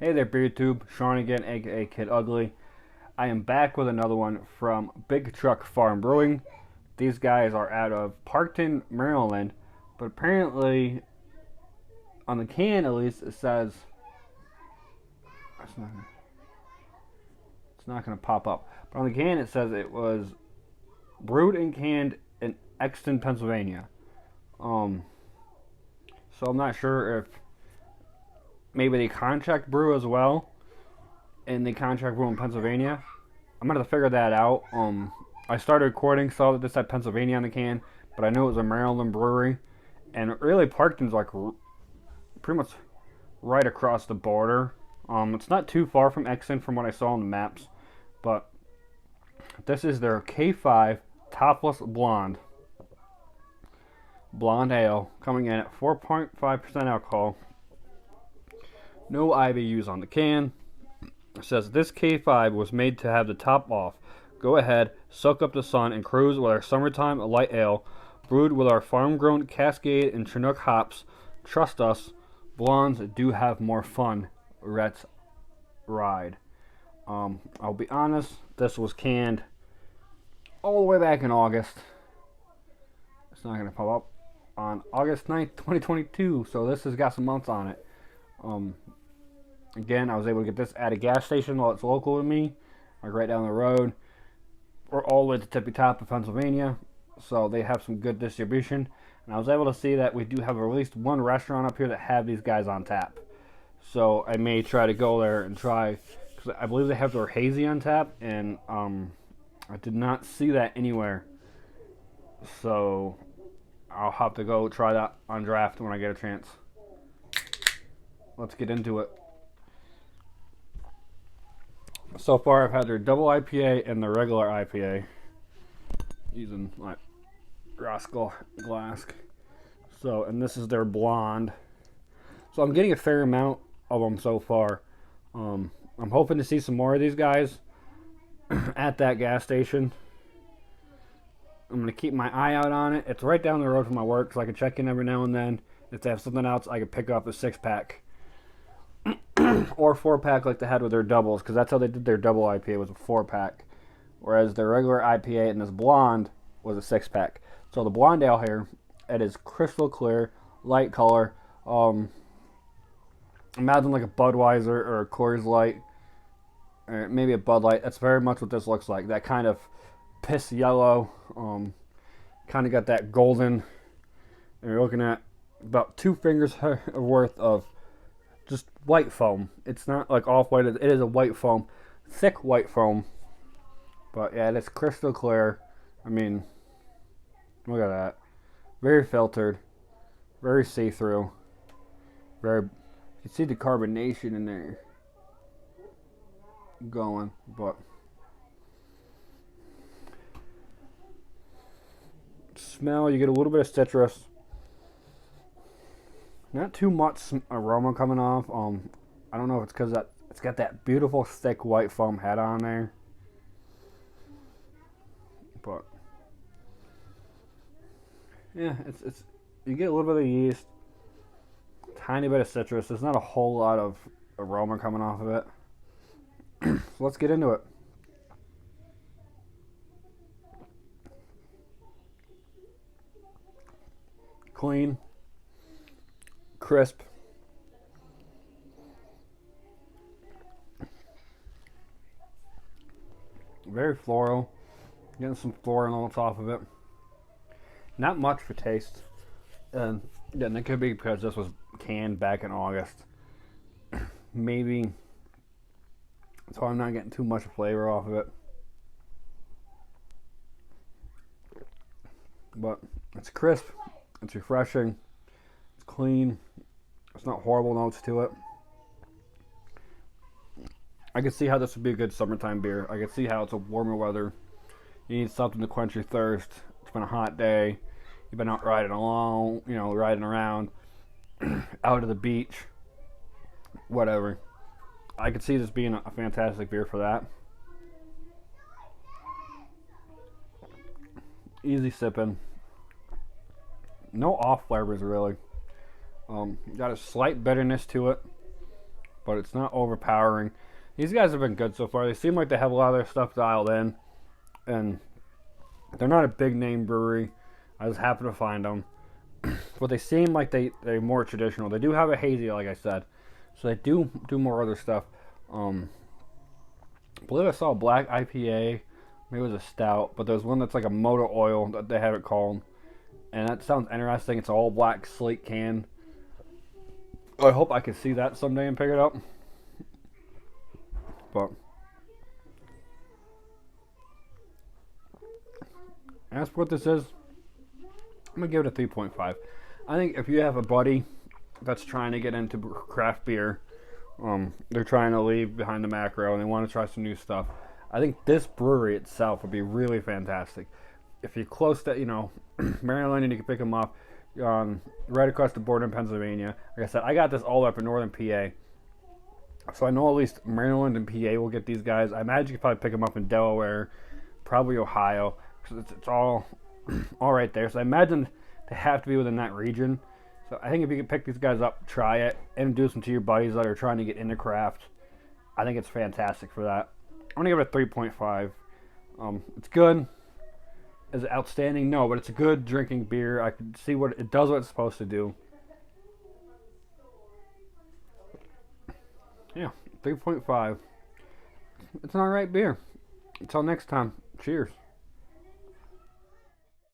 Hey there, BeerTube. Sean again, aka Kid Ugly. I am back with another one from Big Truck Farm Brewing. These guys are out of Parkton, Maryland, but apparently, on the can at least, it says it's not gonna pop up. But on the can, it says it was brewed and canned in Exton, Pennsylvania. Um, so I'm not sure if maybe they contract brew as well, and they contract brew in Pennsylvania. I'm gonna have to figure that out. I started recording, saw that this had Pennsylvania on the can, but I knew it was a Maryland brewery, and really Parkton's like pretty much right across the border. It's not too far from Exton from what I saw on the maps, but this is their K5 Topless Blonde Ale, coming in at 4.5% alcohol. No IBUs on the can. It says this K5 was made to have the top off. Go ahead, soak up the sun, and cruise with our summertime light ale, brewed with our farm-grown Cascade and Chinook hops. Trust us, blondes do have more fun. Let's ride. I'll be honest, this was canned all the way back in August. It's not gonna pop up on August 9th, 2022, so this has got some months on it. Again, I was able to get this at a gas station while it's local to me, like right down the road. We're all the way to Tippy Top of Pennsylvania, so they have some good distribution. And I was able to see that we do have at least one restaurant up here that have these guys on tap. So I may try to go there and try, because I believe they have their hazy on tap, and I did not see that anywhere. So I'll have to go try that on draft when I get a chance. Let's get into it. So far, I've had their double IPA and their regular IPA, using my Roscoe glass. So, and this is their blonde. So I'm getting a fair amount of them so far. I'm hoping to see some more of these guys at that gas station. I'm going to keep my eye out on it. It's right down the road from my work, so I can check in every now and then. If they have something else, I can pick up a 6-pack. Or 4-pack like they had with their doubles, because that's how they did their double IPA, was a 4-pack. Whereas their regular IPA and this blonde was a 6-pack. So the blonde ale here, it is crystal clear, light color. Imagine like a Budweiser or a Coors Light, or maybe a Bud Light. That's very much what this looks like. That kind of piss yellow, kind of got that golden. And you're looking at about 2 fingers worth of just white foam. It's not like off-white. It is a white foam, thick white foam. But yeah, it's crystal clear. I mean, look at that. Very filtered, very see-through. Very, you can see the carbonation in there going, but smell, you get a little bit of citrus. Not too much aroma coming off. I don't know if it's because that it's got that beautiful thick white foam head on there, but yeah, it's you get a little bit of yeast, tiny bit of citrus. There's not a whole lot of aroma coming off of it. So let's get into it. Clean, crisp, very floral. Getting some floral on top of it. Not much for taste. And then it could be because this was canned back in August. Maybe so I'm not getting too much flavor off of it. But it's crisp, it's refreshing, it's clean, it's not horrible notes to it. I can see how this would be a good summertime beer. I can see how it's a warmer weather. You need something to quench your thirst. It's been a hot day. You've been out riding along, riding around, out to the beach, whatever. I could see this being a fantastic beer for that. Easy sipping. No off flavors really. Got a slight bitterness to it. but it's not overpowering. These guys have been good so far. They seem like they have a lot of their stuff dialed in, and they're not a big name brewery. I just happen to find them, but they seem like they're more traditional. They do have a hazy, like I said, so they do more other stuff. I believe I saw a black IPA. Maybe it was a stout, but there's one that's like a motor oil that they have it called, and that sounds interesting. It's all black slate can. I hope I can see that someday and pick it up. But as for what this is, I'm gonna give it a 3.5. I think if you have a buddy that's trying to get into craft beer, they're trying to leave behind the macro and they want to try some new stuff, I think this brewery itself would be really fantastic. If you're close to, Maryland and you can pick them up right across the border in Pennsylvania. Like I said, I got this all up in northern PA. So I know at least Maryland and PA will get these guys. I imagine you could probably pick them up in Delaware, probably Ohio, because it's all right there. So I imagine they have to be within that region. So I think if you can pick these guys up, try it, introduce them to your buddies that are trying to get into craft, I think it's fantastic for that. I'm going to give it a 3.5. It's good. Is it outstanding? No, but it's a good drinking beer. I can see what it does, what it's supposed to do. Yeah, 3.5. It's an alright beer. Until next time, cheers.